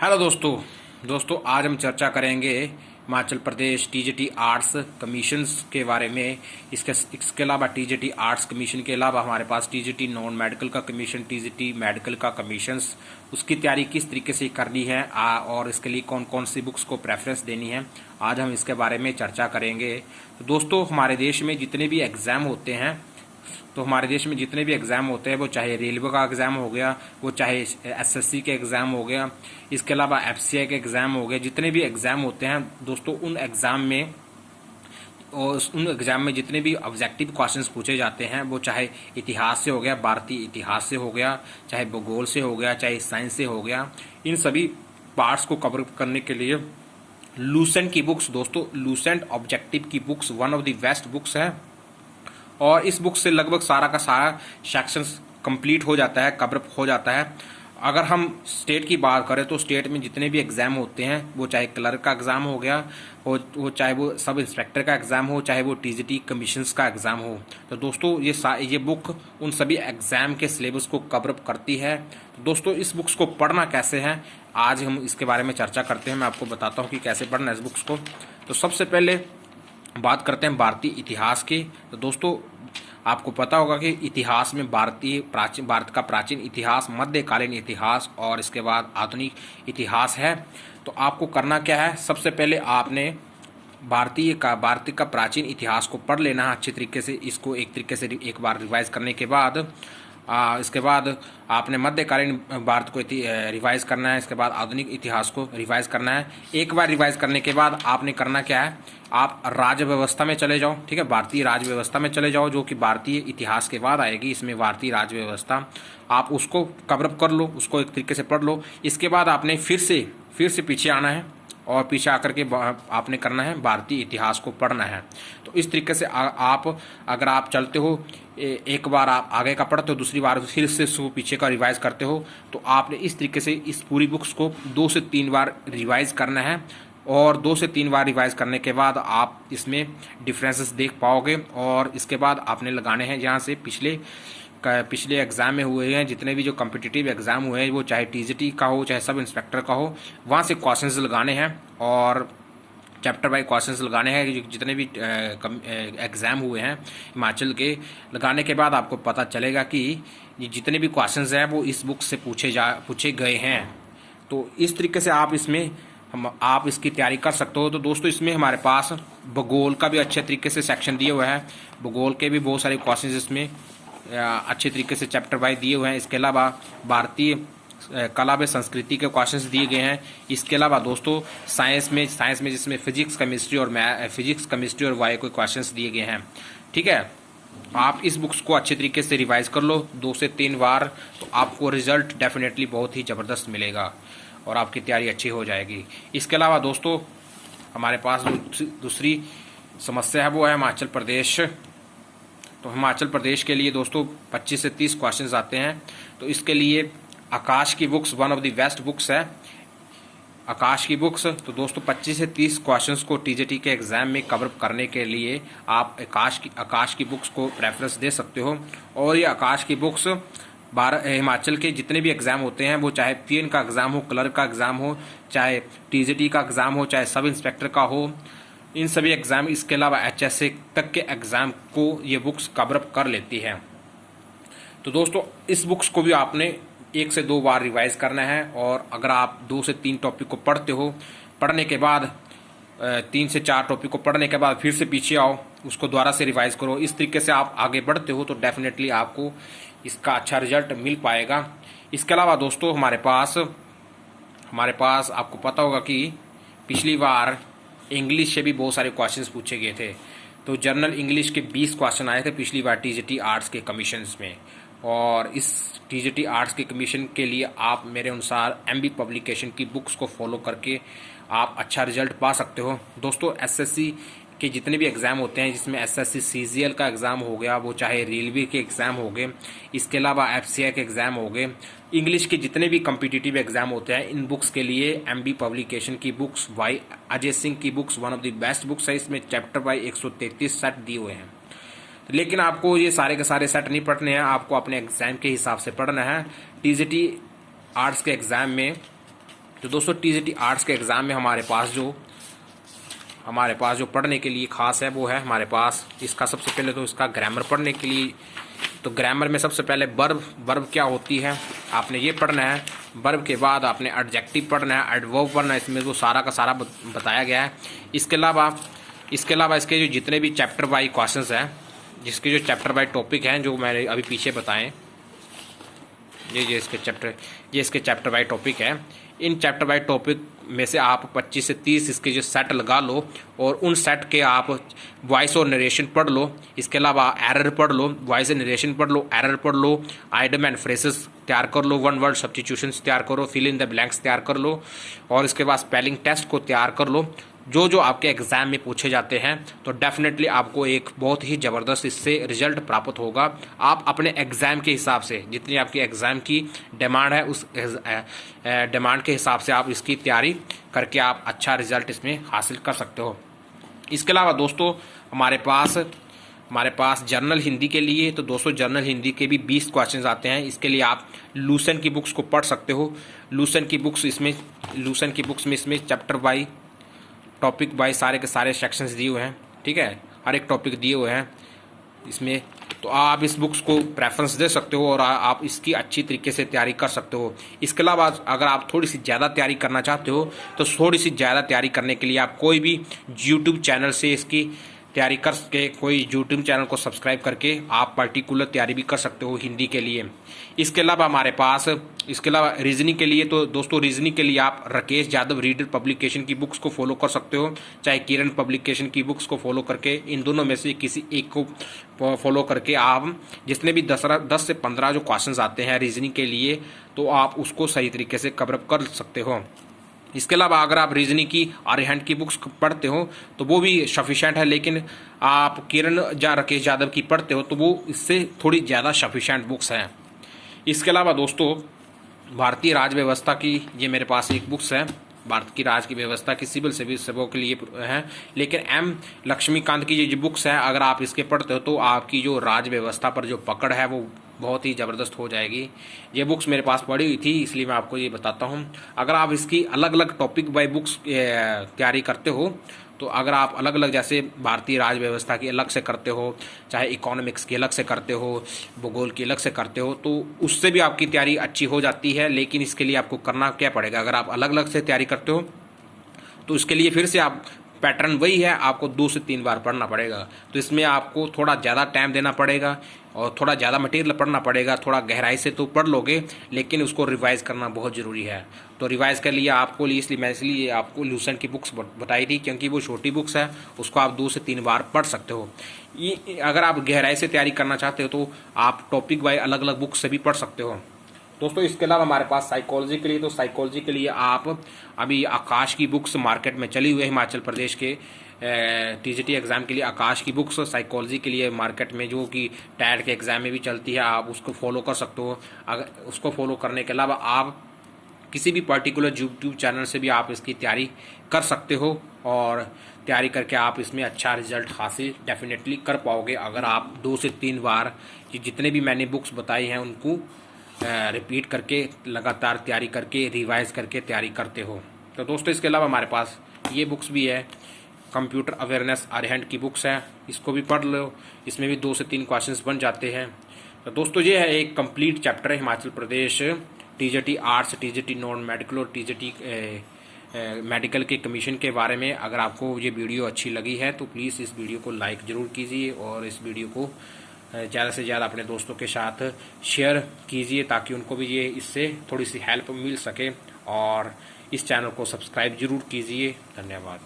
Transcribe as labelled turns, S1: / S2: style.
S1: Hello दोस्तों आज हम चर्चा करेंगे Himachal Pradesh TGT arts commissions के बारे में। इसके अलावा टीजीटी आर्ट्स कमीशन के अलावा हमारे पास टीजीटी नॉन मेडिकल का कमीशन, टीजीटी मेडिकल का कमीशंस, उसकी तैयारी किस तरीके से करनी है और इसके लिए कौन कौन सी बुक्स को प्रेफरेंस देनी है, आज हम इसके बारे में चर्चा करेंगे। तो दोस्तों हमारे देश में जितने भी एग्ज़ाम होते हैं वो चाहे रेलवे का एग्ज़ाम हो गया, वो चाहे एसएससी के एग्ज़ाम हो गया, इसके अलावा एफसीआई के एग्ज़ाम हो गए, जितने भी एग्ज़ाम होते हैं दोस्तों उन एग्ज़ाम में जितने भी ऑब्जेक्टिव क्वेश्चंस पूछे जाते हैं, वो चाहे इतिहास से हो गया, भारतीय इतिहास से हो गया, चाहे भूगोल से हो गया, चाहे साइंस से हो गया, इन सभी पार्ट्स को कवर करने के लिए लूसेंट की बुक्स, दोस्तों लूसेंट ऑब्जेक्टिव की books one of the best books है। और इस बुक से लगभग सारा का सारा सेक्शन कंप्लीट हो जाता है, कवर हो जाता है। अगर हम स्टेट की बात करें तो स्टेट में जितने भी एग्ज़ाम होते हैं, वो चाहे क्लर्क का एग्ज़ाम हो गया, वो चाहे वो सब इंस्पेक्टर का एग्ज़ाम हो, चाहे वो टीजीटी कमीशंस का एग्ज़ाम हो, तो दोस्तों ये बुक उन सभी एग्ज़ाम के सिलेबस को कवर करती है। तो दोस्तों इस बुक्स को पढ़ना कैसे है, आज हम इसके बारे में चर्चा करते हैं। मैं आपको बताता हूँ कि कैसे पढ़ना है इस बुक्स को। तो सबसे पहले बात करते हैं भारतीय इतिहास की। तो दोस्तों आपको पता होगा कि इतिहास में भारत का प्राचीन इतिहास, मध्यकालीन इतिहास और इसके बाद आधुनिक इतिहास है। तो आपको करना क्या है, सबसे पहले आपने भारत का प्राचीन इतिहास को पढ़ लेना है अच्छे तरीके से। इसको एक तरीके से एक बार रिवाइज करने के बाद इसके बाद आपने मध्यकालीन भारत को रिवाइज करना है, इसके बाद आधुनिक इतिहास को रिवाइज करना है। एक बार रिवाइज करने के बाद आपने करना क्या है, आप राज्य व्यवस्था में चले जाओ, ठीक है, भारतीय राज्य व्यवस्था में चले जाओ, जो कि भारतीय इतिहास के बाद आएगी। इसमें भारतीय राज्य व्यवस्था आप उसको कवर अप कर लो, उसको एक तरीके से पढ़ लो। इसके बाद आपने फिर से पीछे आना है और पीछे आकर के आपने करना है भारतीय इतिहास को पढ़ना है। तो इस तरीके से अगर आप चलते हो, एक बार आप आगे का पढ़ते हो, दूसरी बार फिर से पीछे का रिवाइज करते हो, तो आपने इस तरीके से इस पूरी बुक्स को 2 से 3 बार रिवाइज करना है। और 2 से 3 बार रिवाइज करने के बाद आप इसमें डिफरेंसेस देख पाओगे। और इसके बाद आपने लगाने हैं जहाँ से पिछले एग्ज़ाम में हुए हैं, जितने भी जो कम्पिटिटिव एग्ज़ाम हुए हैं, वो चाहे टीजीटी का हो चाहे सब इंस्पेक्टर का हो, वहाँ से क्वेश्चंस लगाने हैं और चैप्टर बाई क्वेश्चंस लगाने हैं। जितने भी एग्ज़ाम हुए हैं हिमाचल के, लगाने के बाद आपको पता चलेगा कि ये जितने भी क्वेश्चंस हैं वो इस बुक से पूछे गए हैं। तो इस तरीके से आप इसकी तैयारी कर सकते हो। तो दोस्तों इसमें हमारे पास भूगोल का भी अच्छे तरीके से सेक्शन दिए हुए हैं, भूगोल के भी बहुत सारे क्वेश्चन इसमें अच्छे तरीके से चैप्टर वाइज दिए हुए हैं। इसके अलावा भारतीय कला व संस्कृति के क्वेश्चंस दिए गए हैं। इसके अलावा दोस्तों साइंस में जिसमें फिजिक्स केमिस्ट्री और बायो के क्वेश्चंस दिए गए हैं, ठीक है। आप इस बुक्स को अच्छे तरीके से रिवाइज कर लो 2 से 3 बार, तो आपको रिजल्ट डेफिनेटली बहुत ही ज़बरदस्त मिलेगा और आपकी तैयारी अच्छी हो जाएगी। इसके अलावा दोस्तों हमारे पास दूसरी समस्या है, वो है हिमाचल प्रदेश। तो हिमाचल प्रदेश के लिए दोस्तों 25 से 30 क्वेश्चंस आते हैं। तो इसके लिए आकाश की books one of the best books है, आकाश की बुक्स। तो दोस्तों 25 से 30 क्वेश्चंस को टीजीटी के एग्ज़ाम में कवर करने के लिए आप आकाश की बुक्स को प्रेफरेंस दे सकते हो। और ये आकाश की बुक्स हिमाचल के जितने भी एग्ज़ाम होते हैं, वो चाहे पीएन का एग्ज़ाम हो, क्लर्क का एग्ज़ाम हो, चाहे टीजीटी का एग्ज़ाम हो, चाहे सब इंस्पेक्टर का हो, इन सभी एग्ज़ाम, इसके अलावा एचएसए तक के एग्ज़ाम को ये बुक्स कवर अप कर लेती है। तो दोस्तों इस बुक्स को भी आपने 1 से 2 बार रिवाइज करना है। और अगर आप 2 से 3 टॉपिक को पढ़ते हो, पढ़ने के बाद 3 से 4 टॉपिक को पढ़ने के बाद फिर से पीछे आओ, उसको दोबारा से रिवाइज करो। इस तरीके से आप आगे बढ़ते हो तो डेफिनेटली आपको इसका अच्छा रिजल्ट मिल पाएगा। इसके अलावा दोस्तों हमारे पास आपको पता होगा कि पिछली बार इंग्लिश से भी बहुत सारे क्वेश्चंस पूछे गए थे। तो जर्नल इंग्लिश के 20 क्वेश्चन आए थे पिछली बार टीजीटी आर्ट्स के कमीशंस में। और इस टीजीटी आर्ट्स के कमीशन के लिए आप मेरे अनुसार एमबी पब्लिकेशन की बुक्स को फॉलो करके आप अच्छा रिजल्ट पा सकते हो। दोस्तों एसएससी के जितने भी एग्ज़ाम होते हैं, जिसमें एसएससी सीजीएल का एग्ज़ाम हो गया, वो चाहे रेलवे के एग्ज़ाम हो गए, इसके अलावा एफसीआई के एग्ज़ाम हो गए, इंग्लिश के जितने भी कम्पिटिटिव एग्ज़ाम होते हैं, इन बुक्स के लिए एमबी पब्लिकेशन की बुक्स वाई अजय सिंह की books one of the best books है। इसमें चैप्टर वाई 133 सेट दिए हुए हैं। लेकिन आपको ये सारे के सारे सेट नहीं पढ़ने हैं, आपको अपने एग्ज़ाम के हिसाब से पढ़ना है। टीजीटी आर्ट्स के एग्ज़ाम में तो दोस्तों टीजीटी आर्ट्स के एग्ज़ाम में हमारे पास जो पढ़ने के लिए खास है वो है हमारे पास इसका सबसे पहले तो इसका ग्रामर पढ़ने के लिए। तो ग्रामर में सबसे पहले वर्ब क्या होती है आपने ये पढ़ना है। वर्ब के बाद आपने एडजेक्टिव पढ़ना है, एडवर्ब पढ़ना है, इसमें वो सारा का सारा बताया गया है। इसके अलावा इसके जो जितने भी चैप्टर बाई क्वेश्चंस हैं, जिसके जो चैप्टर बाई टॉपिक हैं जो मैंने अभी पीछे बताएं, ये इसके चैप्टर बाई टॉपिक है। इन चैप्टर बाई टॉपिक में से आप 25 से 30 इसके जो सेट लगा लो और उन सेट के आप वॉइस और नरेशन पढ़ लो। इसके अलावा एरर पढ़ लो, वॉइस एंड नरेशन पढ़ लो, एरर पढ़ लो, आइडम एंड फ्रेसेस तैयार कर लो, वन वर्ड सब्स्टिट्यूशंस तैयार करो, फिल इन द ब्लैंक्स तैयार कर लो और इसके बाद स्पेलिंग टेस्ट को तैयार कर लो। जो आपके एग्ज़ाम में पूछे जाते हैं तो डेफिनेटली आपको एक बहुत ही ज़बरदस्त इससे रिजल्ट प्राप्त होगा। आप अपने एग्ज़ाम के हिसाब से, जितनी आपकी एग्ज़ाम की डिमांड है उस डिमांड के हिसाब से आप इसकी तैयारी करके आप अच्छा रिजल्ट इसमें हासिल कर सकते हो। इसके अलावा दोस्तों हमारे पास जर्नल हिंदी के लिए, तो दोस्तों जर्नल हिंदी के भी 20 क्वेश्चंस आते हैं। इसके लिए आप लूसन की बुक्स को पढ़ सकते हो। लूसन की बुक्स में इसमें चैप्टर बाई टॉपिक बाई सारे के सारे सेक्शंस दिए हुए हैं, ठीक है, हर एक टॉपिक दिए हुए हैं इसमें। तो आप इस बुक्स को प्रेफरेंस दे सकते हो और आप इसकी अच्छी तरीके से तैयारी कर सकते हो। इसके अलावा अगर आप थोड़ी सी ज़्यादा तैयारी करना चाहते हो तो थोड़ी सी ज़्यादा तैयारी करने के लिए आप कोई भी यूट्यूब चैनल से इसकी तैयारी करके, कोई यूट्यूब चैनल को सब्सक्राइब करके आप पर्टिकुलर तैयारी भी कर सकते हो हिंदी के लिए। इसके अलावा रीजनिंग के लिए, तो दोस्तों रीजनिंग के लिए आप राकेश यादव रीडर पब्लिकेशन की बुक्स को फॉलो कर सकते हो, चाहे किरण पब्लिकेशन की बुक्स को फॉलो करके, इन दोनों में से किसी एक को फॉलो करके आप जितने भी 10 से 15 जो क्वेश्चंस आते हैं रीजनिंग के लिए तो आप उसको सही तरीके से कवर अप कर सकते हो। इसके अलावा अगर आप रीजनिंग की आर्यहंट की बुक्स पढ़ते हो तो वो भी सफिशेंट है, लेकिन आप किरण या राकेश यादव की पढ़ते हो तो वो इससे थोड़ी ज़्यादा सफिशेंट बुक्स हैं। इसके अलावा दोस्तों भारतीय राज्य व्यवस्था की ये मेरे पास एक बुक्स है, भारत की राज्य की व्यवस्था की सिविल सर्विस सेवाओं के लिए है, लेकिन एम लक्ष्मीकांत की जो बुक्स है अगर आप इसके पढ़ते हो तो आपकी जो राज्य व्यवस्था पर जो पकड़ है वो बहुत ही ज़बरदस्त हो जाएगी। ये बुक्स मेरे पास पड़ी हुई थी इसलिए मैं आपको ये बताता हूँ। अगर आप इसकी अलग अलग टॉपिक बाय बुक्स तैयारी करते हो तो अगर आप अलग अलग जैसे भारतीय राज्य व्यवस्था की अलग से करते हो, चाहे इकोनॉमिक्स की अलग से करते हो, भूगोल की अलग से करते हो, तो उससे भी आपकी तैयारी अच्छी हो जाती है। लेकिन इसके लिए आपको करना क्या पड़ेगा, अगर आप अलग अलग से तैयारी करते हो तो इसके लिए फिर से आप पैटर्न वही है, आपको 2 से 3 बार पढ़ना पड़ेगा। तो इसमें आपको थोड़ा ज़्यादा टाइम देना पड़ेगा और थोड़ा ज़्यादा मटेरियल पढ़ना पड़ेगा। थोड़ा गहराई से तो पढ़ लोगे लेकिन उसको रिवाइज़ करना बहुत ज़रूरी है। तो रिवाइज़ के लिए आपको इसलिए आपको लूसन की बुक्स बताई थी क्योंकि वो छोटी बुक्स है, उसको आप 2 से 3 बार पढ़ सकते हो। अगर आप गहराई से तैयारी करना चाहते हो तो आप टॉपिक वाइज अलग अलग बुक्स से भी पढ़ सकते हो दोस्तों। इसके अलावा हमारे पास साइकोलॉजी के लिए, तो साइकोलॉजी के लिए आप अभी आकाश की बुक्स मार्केट में चली हुई है, हिमाचल प्रदेश के टीजीटी एग्ज़ाम के लिए आकाश की बुक्स साइकोलॉजी के लिए मार्केट में जो कि टैट के एग्ज़ाम में भी चलती है, आप उसको फॉलो कर सकते हो। अगर उसको फॉलो करने के अलावा आप किसी भी पर्टिकुलर यूट्यूब चैनल से भी आप इसकी तैयारी कर सकते हो और तैयारी करके आप इसमें अच्छा रिजल्ट हासिल डेफिनेटली कर पाओगे अगर आप 2 से 3 बार जितने भी मैंने बुक्स बताई हैं उनको रिपीट करके लगातार तैयारी करके रिवाइज करके तैयारी करते हो। तो दोस्तों इसके अलावा हमारे पास ये बुक्स भी है, कंप्यूटर अवेयरनेस आर्यहंट की बुक्स है, इसको भी पढ़ लो, इसमें भी 2 से 3 क्वेश्चंस बन जाते हैं। तो दोस्तों ये है एक कंप्लीट चैप्टर है Himachal Pradesh TGT arts, TGT non medical और टीजीटी मेडिकल के कमीशन के बारे में। अगर आपको ये वीडियो अच्छी लगी है तो प्लीज़ इस वीडियो को लाइक ज़रूर कीजिए और इस वीडियो को ज़्यादा से ज़्यादा अपने दोस्तों के साथ शेयर कीजिए ताकि उनको भी ये इससे थोड़ी सी हेल्प मिल सके और इस चैनल को सब्सक्राइब ज़रूर कीजिए। धन्यवाद।